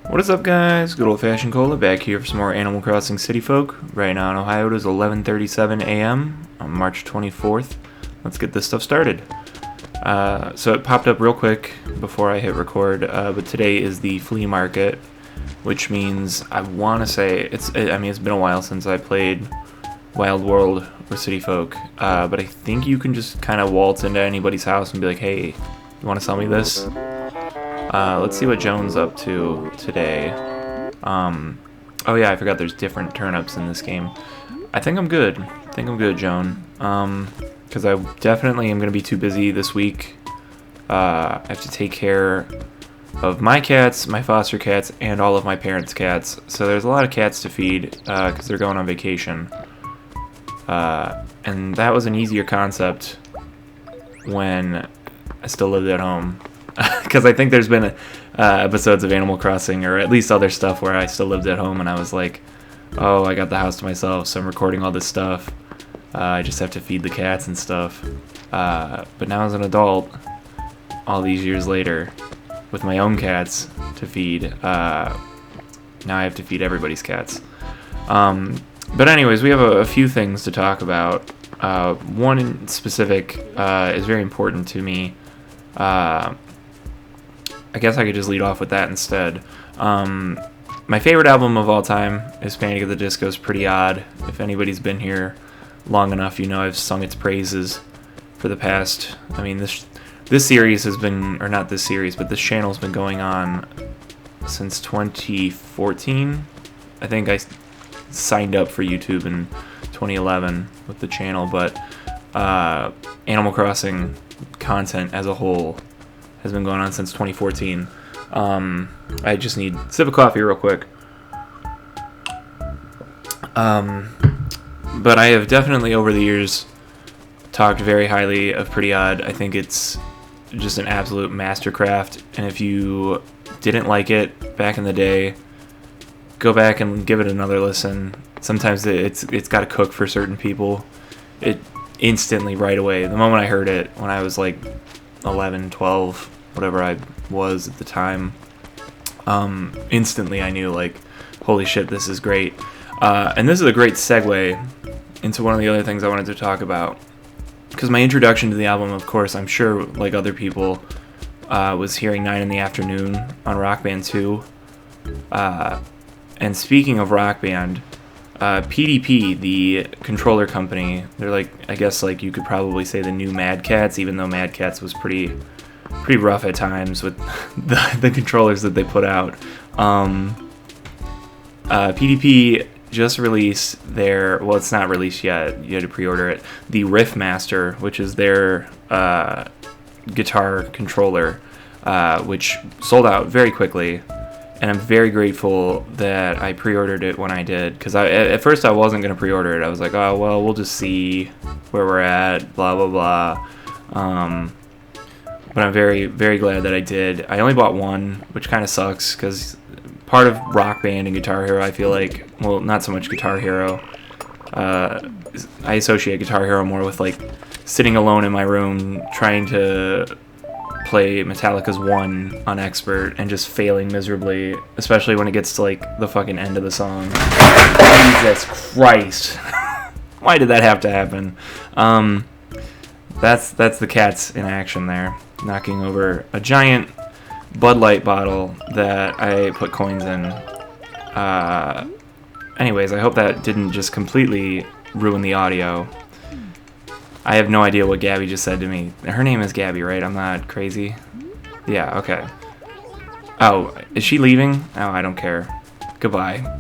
What is up, guys? Good old-fashioned Cola back here for some more Animal Crossing City Folk. Right now in Ohio it is 11:37 a.m. on March 24th. Let's get this stuff started. So it popped up real quick before I hit record, but today is the flea market, which means I want to say it's been a while since I played Wild World or City Folk, but I think you can just kind of waltz into anybody's house and be like, hey, you want to sell me this? Let's see what Joan's up to today. Oh yeah, I forgot there's different turnips in this game. I think I'm good, Joan. Because I definitely am going to be too busy this week. I have to take care of my cats, my foster cats, and all of my parents' cats. So there's a lot of cats to feed, because they're going on vacation. And that was an easier concept when I still lived at home. Because I think there's been episodes of Animal Crossing, or at least other stuff, where I still lived at home and I was like, oh, I got the house to myself, so I'm recording all this stuff. I just have to feed the cats and stuff. But now as an adult, all these years later, with my own cats to feed, now I have to feed everybody's cats. But anyways, we have a few things to talk about. One in specific is very important to me. I guess I could just lead off with that instead. My favorite album of all time is Panic! At the Disco's Pretty Odd. If anybody's been here long enough, you know I've sung its praises for the past... this series has been... Or not this series, but this channel's been going on since 2014. I think I signed up for YouTube in 2011 with the channel, but Animal Crossing content as a whole has been going on since 2014. I just need a sip of coffee real quick. But I have definitely over the years talked very highly of Pretty Odd. I think it's just an absolute mastercraft, and if you didn't like it back in the day, go back and give it another listen. Sometimes it's got to cook for certain people. It instantly, right away, the moment I heard it when I was like 11, 12, whatever I was at the time, instantly I knew, like, holy shit, this is great. And this is a great segue into one of the other things I wanted to talk about, because my introduction to the album, of course, I'm sure, like other people, was hearing 9 in the Afternoon on Rock Band 2. And speaking of Rock Band, PDP, the controller company, they're like, I guess, like, you could probably say the new Mad Catz, even though Mad Catz was pretty rough at times with the controllers that they put out. PDP just released their, well, it's not released yet, you had to pre-order it, the Riffmaster, which is their guitar controller, which sold out very quickly. And I'm very grateful that I pre-ordered it when I did, because at first I wasn't going to pre-order it. I was like, oh, well, we'll just see where we're at, blah, blah, blah. But I'm very, very glad that I did. I only bought one, which kind of sucks, because part of Rock Band and Guitar Hero, I feel like, well, not so much Guitar Hero. I associate Guitar Hero more with, like, sitting alone in my room trying to play Metallica's One on Expert and just failing miserably, especially when it gets to, like, the fucking end of the song. Jesus Christ. Why did that have to happen? That's the cats in action there, knocking over a giant Bud Light bottle that I put coins in. Anyways, I hope that didn't just completely ruin the audio. I have no idea what Gabby just said to me. Her name is Gabby, right? I'm not crazy? Yeah, okay. Oh, is she leaving? Oh, I don't care. Goodbye.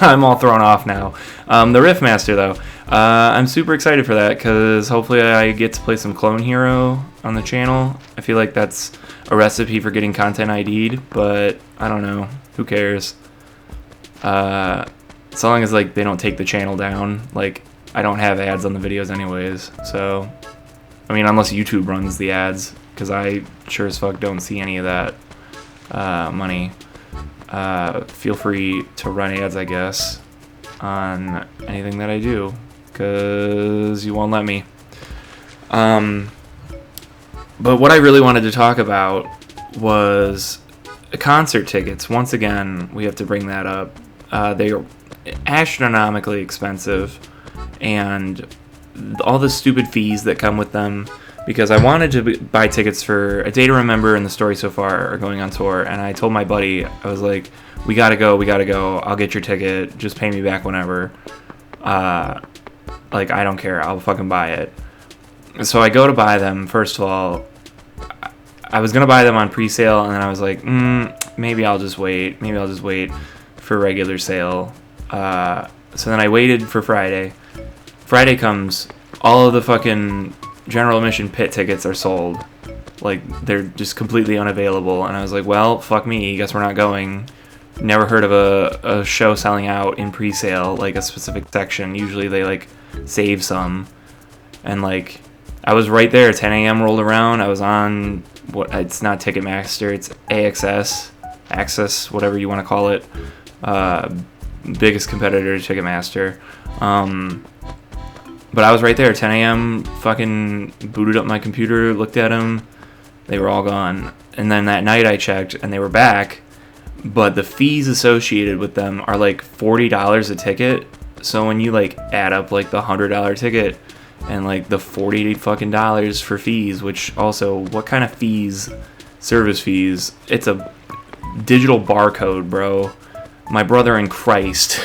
I'm all thrown off now. The Riffmaster, though. I'm super excited for that, because hopefully I get to play some Clone Hero on the channel. I feel like that's a recipe for getting content ID'd, but I don't know. Who cares? So long as, like, they don't take the channel down. Like, I don't have ads on the videos anyways, so... I mean, unless YouTube runs the ads, because I sure as fuck don't see any of that money. Feel free to run ads, I guess, on anything that I do, because you won't let me. But what I really wanted to talk about was concert tickets, once again, we have to bring that up. They are astronomically expensive, and all the stupid fees that come with them. Because I wanted to buy tickets for A Day to Remember and The Story So Far are going on tour, and I told my buddy, I was like, we gotta go, I'll get your ticket, just pay me back whenever. Like, I don't care, I'll fucking buy it. So I go to buy them. First of all, I was gonna buy them on pre-sale, and then I was like, maybe I'll just wait for regular sale. So then I waited for Friday. Friday comes, all of the fucking general admission pit tickets are sold. Like, they're just completely unavailable, and I was like, well, fuck me, guess we're not going. Never heard of a show selling out in pre-sale, like a specific section. Usually they, like, save some. And, like, I was right there. 10 a.m. rolled around. I was on, it's not Ticketmaster, it's AXS, Access, whatever you want to call it. Biggest competitor to Ticketmaster. But I was right there, 10 a.m., fucking booted up my computer, looked at them, they were all gone. And then that night I checked, and they were back, but the fees associated with them are like $40 a ticket. So when you, like, add up, like, the $100 ticket and, like, the $40 fucking dollars for fees, which also, what kind of fees? Service fees. It's a digital barcode, bro. My brother in Christ.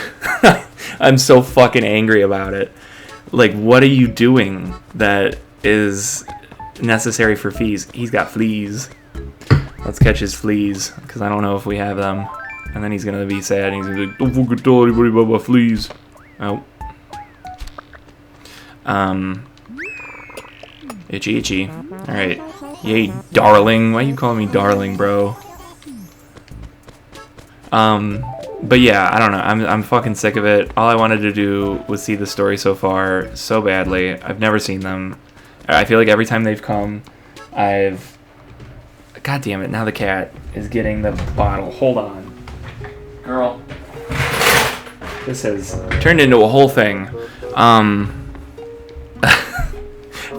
I'm so fucking angry about it. Like, what are you doing that is necessary for fees? He's got fleas. Let's catch his fleas, because I don't know if we have them. And then he's going to be sad, and he's going to be like, don't fucking tell anybody about my fleas. Oh. Itchy. Alright. Yay, darling. Why are you calling me darling, bro? But yeah, I don't know. I'm fucking sick of it. All I wanted to do was see The Story So Far so badly. I've never seen them. I feel like every time they've come, God damn it, now the cat is getting the bottle. Hold on. Girl. This has turned into a whole thing. I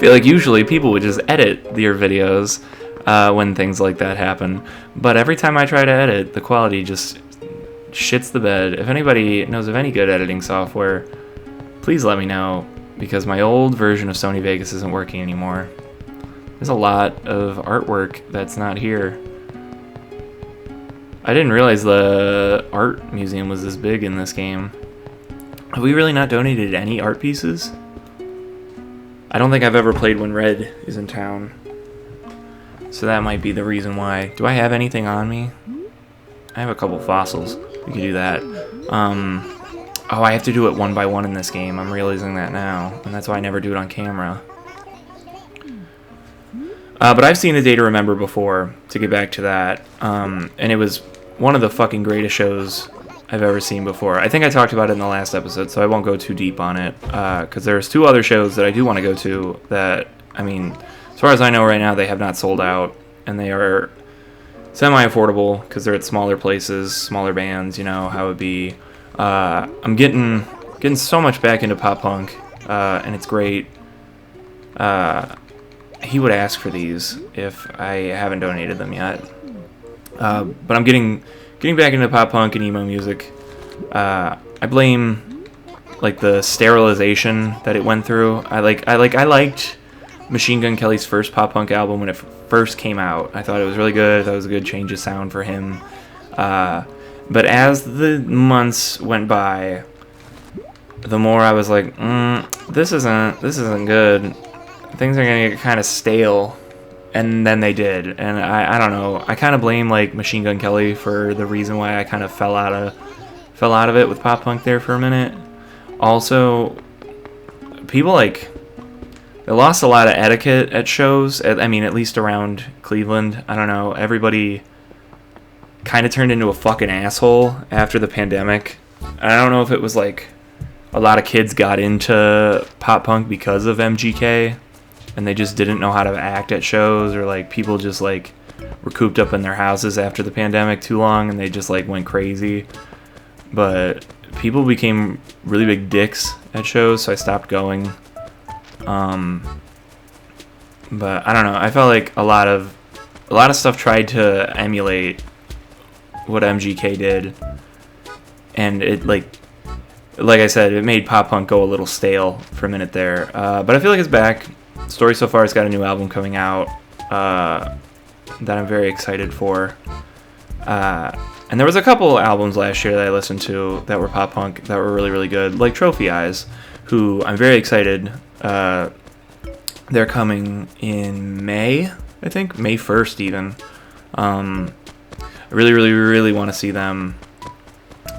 feel like usually people would just edit their videos when things like that happen. But every time I try to edit, the quality just shits the bed. If anybody knows of any good editing software, please let me know, because my old version of Sony Vegas isn't working anymore. There's a lot of artwork that's not here. I didn't realize the art museum was this big in this game. Have we really not donated any art pieces? I don't think I've ever played when Red is in town. So that might be the reason why. Do I have anything on me? I have a couple fossils. We could do that. Oh, I have to do it one by one in this game. I'm realizing that now. And that's why I never do it on camera. But I've seen A Day to Remember before, to get back to that. And it was one of the fucking greatest shows I've ever seen before. I think I talked about it in the last episode, so I won't go too deep on it. Because there's two other shows that I do want to go to that, I mean, as far as I know right now, they have not sold out. And they are semi-affordable, because they're at smaller places, smaller bands, you know, how it would be. I'm getting so much back into pop punk, and it's great. He would ask for these if I haven't donated them yet. But I'm getting back into pop punk and emo music. I blame, like, the sterilization that it went through. I liked Machine Gun Kelly's first pop punk album when it first came out. I thought it was really good. That was a good change of sound for him. But as the months went by, the more I was like, this isn't good. Things are gonna get kind of stale. And then they did, and I don't know. I kind of blame, like, Machine Gun Kelly for the reason why I kind of fell out of it with pop punk there for a minute. Also, people, like, they lost a lot of etiquette at shows. I mean, at least around Cleveland. I don't know. Everybody kind of turned into a fucking asshole after the pandemic. I don't know if it was, like, a lot of kids got into pop punk because of MGK, and they just didn't know how to act at shows, or, like, people just, like, were cooped up in their houses after the pandemic too long, and they just, like, went crazy. But people became really big dicks at shows, so I stopped going. But I don't know. I felt like a lot of stuff tried to emulate what MGK did, and it like I said, it made pop punk go a little stale for a minute there. But I feel like it's back. Story So Far has got a new album coming out that I'm very excited for. And there was a couple albums last year that I listened to that were pop punk that were really, really good, like Trophy Eyes, who I'm very excited. They're coming in May, I think, May 1st even. I really, really, really want to see them.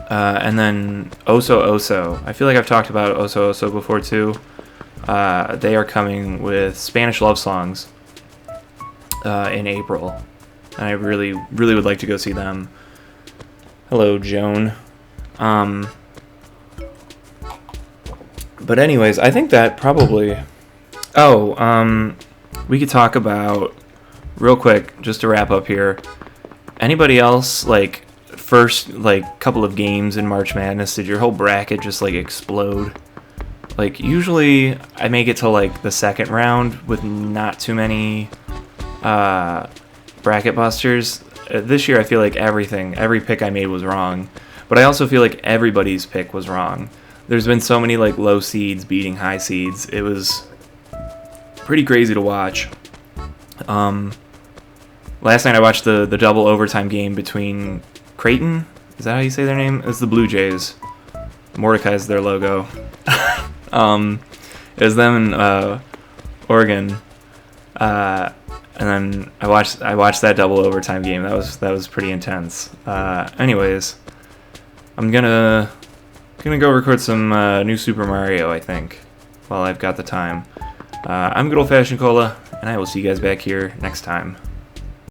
And then Oso Oso. I feel like I've talked about Oso Oso before too. They are coming with Spanish love songs in April. And I really, really would like to go see them. Hello, Joan. But anyways, I think that probably... we could talk about, real quick, just to wrap up here. Anybody else, like, first, like, couple of games in March Madness, did your whole bracket just, like, explode? Like, usually I make it to, like, the second round with not too many bracket busters. This year I feel like every pick I made was wrong. But I also feel like everybody's pick was wrong. There's been so many, like, low seeds beating high seeds. It was pretty crazy to watch. Last night I watched the double overtime game between Creighton. Is that how you say their name? It's the Blue Jays. Mordecai's their logo. It was them in Oregon. And then I watched that double overtime game. That was pretty intense. Anyways, I'm gonna go record some new Super Mario, I think, while I've got the time. I'm Good Old Fashioned Cola, and I will see you guys back here next time.